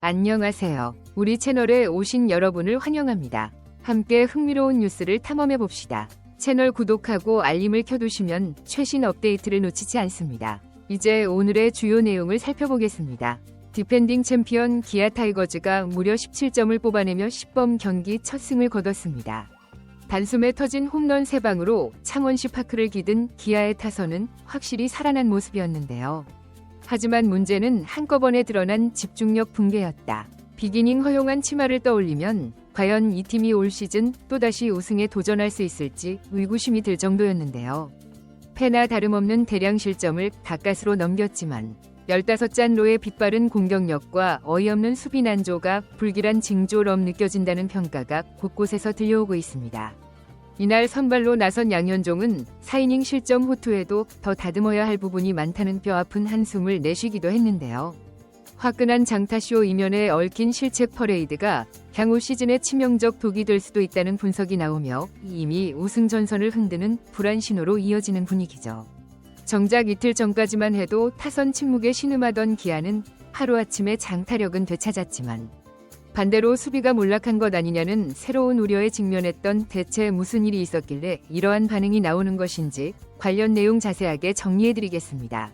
안녕하세요. 우리 채널에 오신 여러분을 환영합니다. 함께 흥미로운 뉴스를 탐험해 봅시다. 채널 구독하고 알림을 켜두시면 최신 업데이트를 놓치지 않습니다. 이제 오늘의 주요 내용을 살펴보겠습니다. 디펜딩 챔피언 기아 타이거즈가 무려 17점을 뽑아내며 10번 경기 첫 승을 거뒀습니다. 단숨에 터진 홈런 3방으로 창원시 파크를 기든 기아의 타선은 확실히 살아난 모습이었는데요. 하지만 문제는 한꺼번에 드러난 집중력 붕괴였다. 비기닝 허용한 치마를 떠올리면 과연 이 팀이 올 시즌 또다시 우승에 도전할 수 있을지 의구심이 들 정도였는데요. 패나 다름없는 대량 실점을 가까스로 넘겼지만 15잔로의 빛바른 공격력과 어이없는 수비 난조가 불길한 징조로 느껴진다는 평가가 곳곳에서 들려오고 있습니다. 이날 선발로 나선 양현종은 4이닝 실점 호투에도 더 다듬어야 할 부분이 많다는 뼈아픈 한숨을 내쉬기도 했는데요. 화끈한 장타쇼 이면에 얽힌 실책 퍼레이드가 향후 시즌의 치명적 독이 될 수도 있다는 분석이 나오며 이미 우승 전선을 흔드는 불안 신호로 이어지는 분위기죠. 정작 이틀 전까지만 해도 타선 침묵에 신음하던 기아는 하루아침에 장타력은 되찾았지만 반대로 수비가 몰락한 것 아니냐는 새로운 우려에 직면했던 대체 무슨 일이 있었길래 이러한 반응이 나오는 것인지 관련 내용 자세하게 정리해드리겠습니다.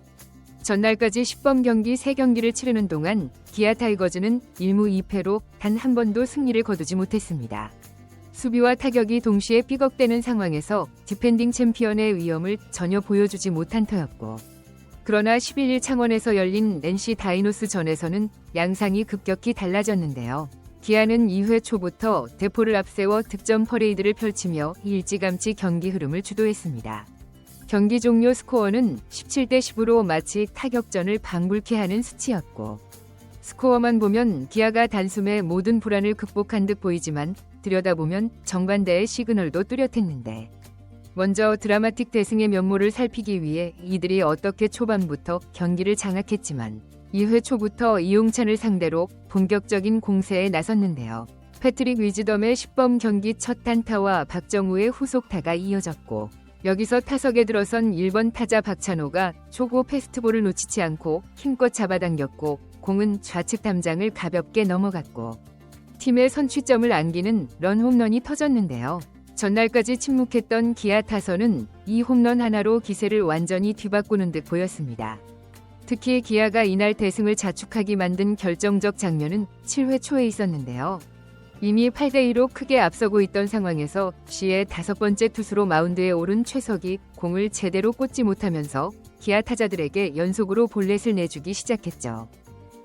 전날까지 10번 경기 3경기를 치르는 동안 기아 타이거즈는 1무 2패로 단 한 번도 승리를 거두지 못했습니다. 수비와 타격이 동시에 삐걱대는 상황에서 디펜딩 챔피언의 위험을 전혀 보여주지 못한 터였고, 그러나 11일 창원에서 열린 NC 다이노스전에서는 양상이 급격히 달라졌는데요. 기아는 2회 초부터 대포를 앞세워 득점 퍼레이드를 펼치며 일찌감치 경기 흐름을 주도했습니다. 경기 종료 스코어는 17대 10으로 마치 타격전을 방불케 하는 수치였고, 스코어만 보면 기아가 단숨에 모든 불안을 극복한 듯 보이지만 들여다보면 정반대의 시그널도 뚜렷했는데, 먼저 드라마틱 대승의 면모를 살피기 위해 이들이 어떻게 초반부터 경기를 장악했지만 2회 초부터 이용찬을 상대로 본격적인 공세에 나섰는데요. 패트릭 위즈덤의 10번 경기 첫 단타와 박정우의 후속타가 이어졌고, 여기서 타석에 들어선 1번 타자 박찬호가 초고 패스트볼을 놓치지 않고 힘껏 잡아당겼고 공은 좌측 담장을 가볍게 넘어갔고 팀의 선취점을 안기는 런 홈런이 터졌는데요. 전날까지 침묵했던 기아 타선은 이 홈런 하나로 기세를 완전히 뒤바꾸는 듯 보였습니다. 특히 기아가 이날 대승을 자축하게 만든 결정적 장면은 7회 초에 있었는데요. 이미 8대2로 크게 앞서고 있던 상황에서 시의 5번째 투수로 마운드에 오른 최석이 공을 제대로 꽂지 못하면서 기아 타자들에게 연속으로 볼넷을 내주기 시작했죠.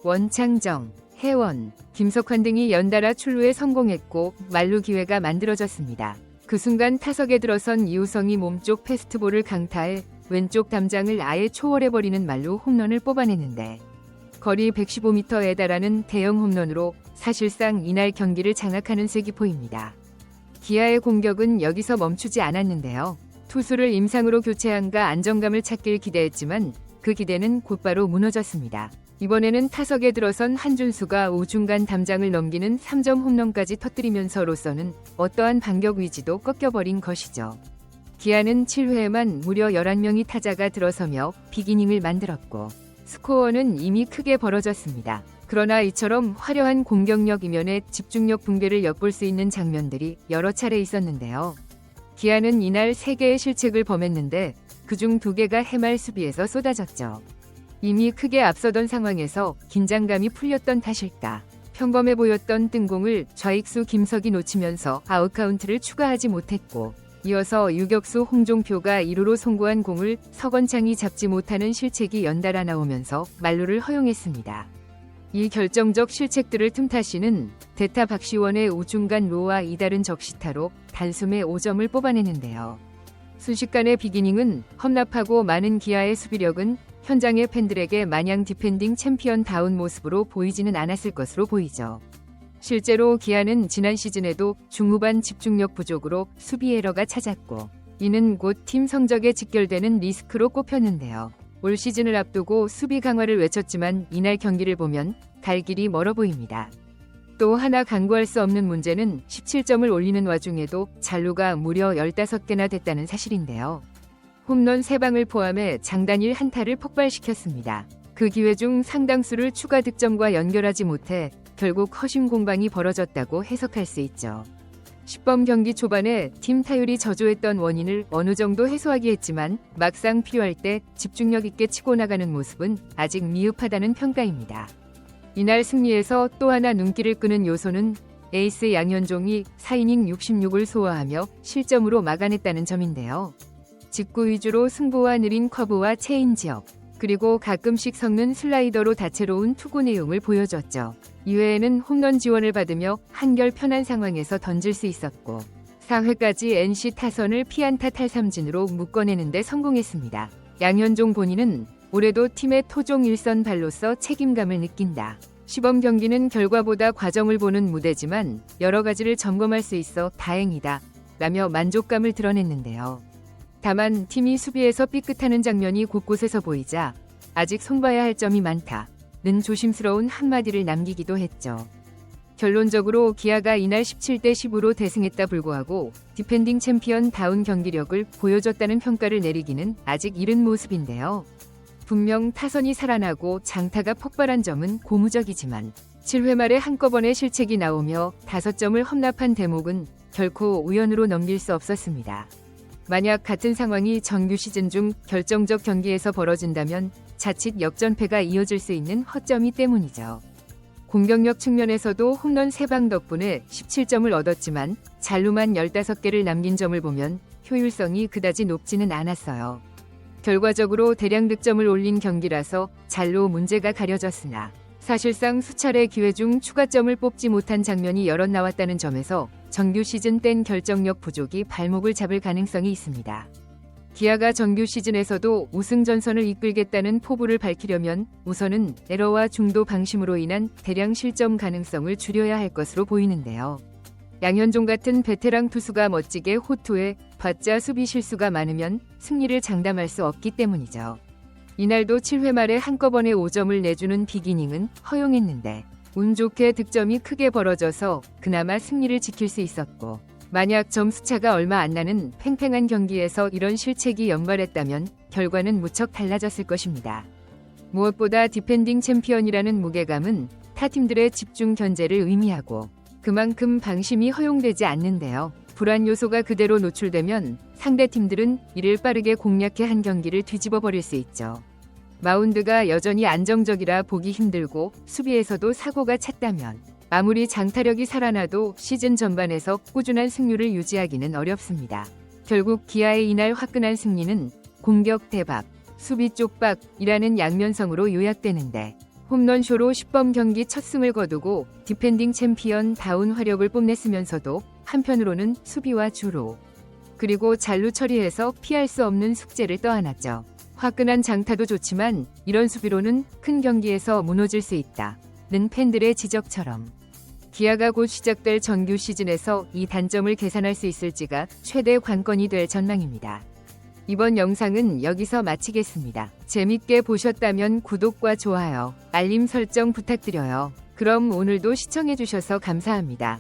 원창정, 혜원, 김석환 등이 연달아 출루에 성공했고 만루 기회가 만들어졌습니다. 그 순간 타석에 들어선 이우성이 몸쪽 패스트볼을 강타해 왼쪽 담장을 아예 초월해버리는 말로 홈런을 뽑아내는데, 거리 115m에 달하는 대형 홈런으로 사실상 이날 경기를 장악하는 색이 보입니다. 기아의 공격은 여기서 멈추지 않았는데요. 투수를 임상으로 교체한가 안정감을 찾길 기대했지만 그 기대는 곧바로 무너졌습니다. 이번에는 타석에 들어선 한준수가 우중간 담장을 넘기는 3점 홈런까지 터뜨리면서로서는 어떠한 반격 의지도 꺾여버린 것이죠. 기아는 7회에만 무려 11명의 타자가 들어서며 비기닝을 만들었고, 스코어는 이미 크게 벌어졌습니다. 그러나 이처럼 화려한 공격력 이면에 집중력 붕괴를 엿볼 수 있는 장면들이 여러 차례 있었는데요. 기아는 이날 3개의 실책을 범했는데 그중 2개가 해말 수비에서 쏟아졌죠. 이미 크게 앞서던 상황에서 긴장감이 풀렸던 탓일까, 평범해 보였던 뜬공을 좌익수 김석이 놓치면서 아웃카운트를 추가하지 못했고, 이어서 유격수 홍종표가 2루로 송구한 공을 서건창이 잡지 못하는 실책이 연달아 나오면서 만루를 허용했습니다. 이 결정적 실책들을 틈타시는 대타 박시원의 우중간 로와 이다른 적시타로 단숨에 5점을 뽑아내는데요. 순식간의 비기닝은 험납하고 많은 기아의 수비력은 현장의 팬들에게 마냥 디펜딩 챔피언다운 모습으로 보이지는 않았을 것으로 보이죠. 실제로 기아는 지난 시즌에도 중후반 집중력 부족으로 수비 에러가 잦았고, 이는 곧 팀 성적에 직결되는 리스크로 꼽혔는데요. 올 시즌을 앞두고 수비 강화를 외쳤지만 이날 경기를 보면 갈 길이 멀어 보입니다. 또 하나 간과할 수 없는 문제는 17점을 올리는 와중에도 잔루가 무려 15개나 됐다는 사실인데요. 홈런 3방을 포함해 장단일 한타를 폭발시켰습니다. 그 기회 중 상당수를 추가 득점과 연결하지 못해 결국 허심 공방이 벌어졌다고 해석할 수 있죠. 10번 경기 초반에 팀 타율이 저조했던 원인을 어느 정도 해소하기 했지만 막상 필요할 때 집중력 있게 치고 나가는 모습은 아직 미흡하다는 평가입니다. 이날 승리에서 또 하나 눈길을 끄는 요소는 에이스 양현종이 4이닝 66을 소화하며 실점으로 막아냈다는 점인데요. 직구 위주로 승부와 느린 커브와 체인지업, 그리고 가끔씩 섞는 슬라이더로 다채로운 투구 내용을 보여줬죠. 이외에는 홈런 지원을 받으며 한결 편한 상황에서 던질 수 있었고 4회까지 NC 타선을 피안타 탈삼진으로 묶어내는 데 성공했습니다. 양현종 본인은 올해도 팀의 토종 일선 발로서 책임감을 느낀다. 시범 경기는 결과보다 과정을 보는 무대지만 여러 가지를 점검할 수 있어 다행이다 라며 만족감을 드러냈는데요. 다만 팀이 수비에서 삐끗하는 장면이 곳곳에서 보이자 아직 손봐야 할 점이 많다는 조심스러운 한마디를 남기기도 했죠. 결론적으로 기아가 이날 17대 10으로 대승했다 불구하고 디펜딩 챔피언 다운 경기력을 보여줬다는 평가를 내리기는 아직 이른 모습인데요. 분명 타선이 살아나고 장타가 폭발한 점은 고무적이지만 7회 말에 한꺼번에 실책이 나오며 5점을 험납한 대목은 결코 우연으로 넘길 수 없었습니다. 만약 같은 상황이 정규 시즌 중 결정적 경기에서 벌어진다면 자칫 역전패가 이어질 수 있는 허점이 때문이죠. 공격력 측면에서도 홈런 3방 덕분에 17점을 얻었지만 잘루만 15개를 남긴 점을 보면 효율성이 그다지 높지는 않았어요. 결과적으로 대량 득점을 올린 경기라서 잘루 문제가 가려졌으나 사실상 수차례 기회 중 추가점을 뽑지 못한 장면이 여럿 나왔다는 점에서 정규 시즌 땐 결정력 부족이 발목을 잡을 가능성이 있습니다. 기아가 정규 시즌에서도 우승 전선을 이끌겠다는 포부를 밝히려면 우선은 에러와 중도 방심으로 인한 대량 실점 가능성을 줄여야 할 것으로 보이는데요. 양현종 같은 베테랑 투수가 멋지게 호투해 봤자 수비 실수가 많으면 승리를 장담할 수 없기 때문이죠. 이날도 7회 말에 한꺼번에 5점을 내주는 빅이닝은 허용했는데 운 좋게 득점이 크게 벌어져서 그나마 승리를 지킬 수 있었고 만약 점수차가 얼마 안 나는 팽팽한 경기에서 이런 실책이 연발했다면 결과는 무척 달라졌을 것입니다. 무엇보다 디펜딩 챔피언이라는 무게감은 타 팀들의 집중 견제를 의미하고 그만큼 방심이 허용되지 않는데요. 불안 요소가 그대로 노출되면 상대 팀들은 이를 빠르게 공략해 한 경기를 뒤집어 버릴 수 있죠. 마운드가 여전히 안정적이라 보기 힘들고 수비에서도 사고가 찼다면 아무리 장타력이 살아나도 시즌 전반에서 꾸준한 승률을 유지하기는 어렵습니다. 결국 기아의 이날 화끈한 승리는 공격 대박, 수비 쪽박이라는 양면성으로 요약되는데 홈런쇼로 10번 경기 첫 승을 거두고 디펜딩 챔피언 다운 화력을 뽐냈으면서도 한편으로는 수비와 주로 그리고 잘루 처리해서 피할 수 없는 숙제를 떠안았죠. 화끈한 장타도 좋지만 이런 수비로는 큰 경기에서 무너질 수 있다는 팬들의 지적처럼 기아가 곧 시작될 정규 시즌에서 이 단점을 개선할 수 있을지가 최대 관건이 될 전망입니다. 이번 영상은 여기서 마치겠습니다. 재밌게 보셨다면 구독과 좋아요, 알림 설정 부탁드려요. 그럼 오늘도 시청해주셔서 감사합니다.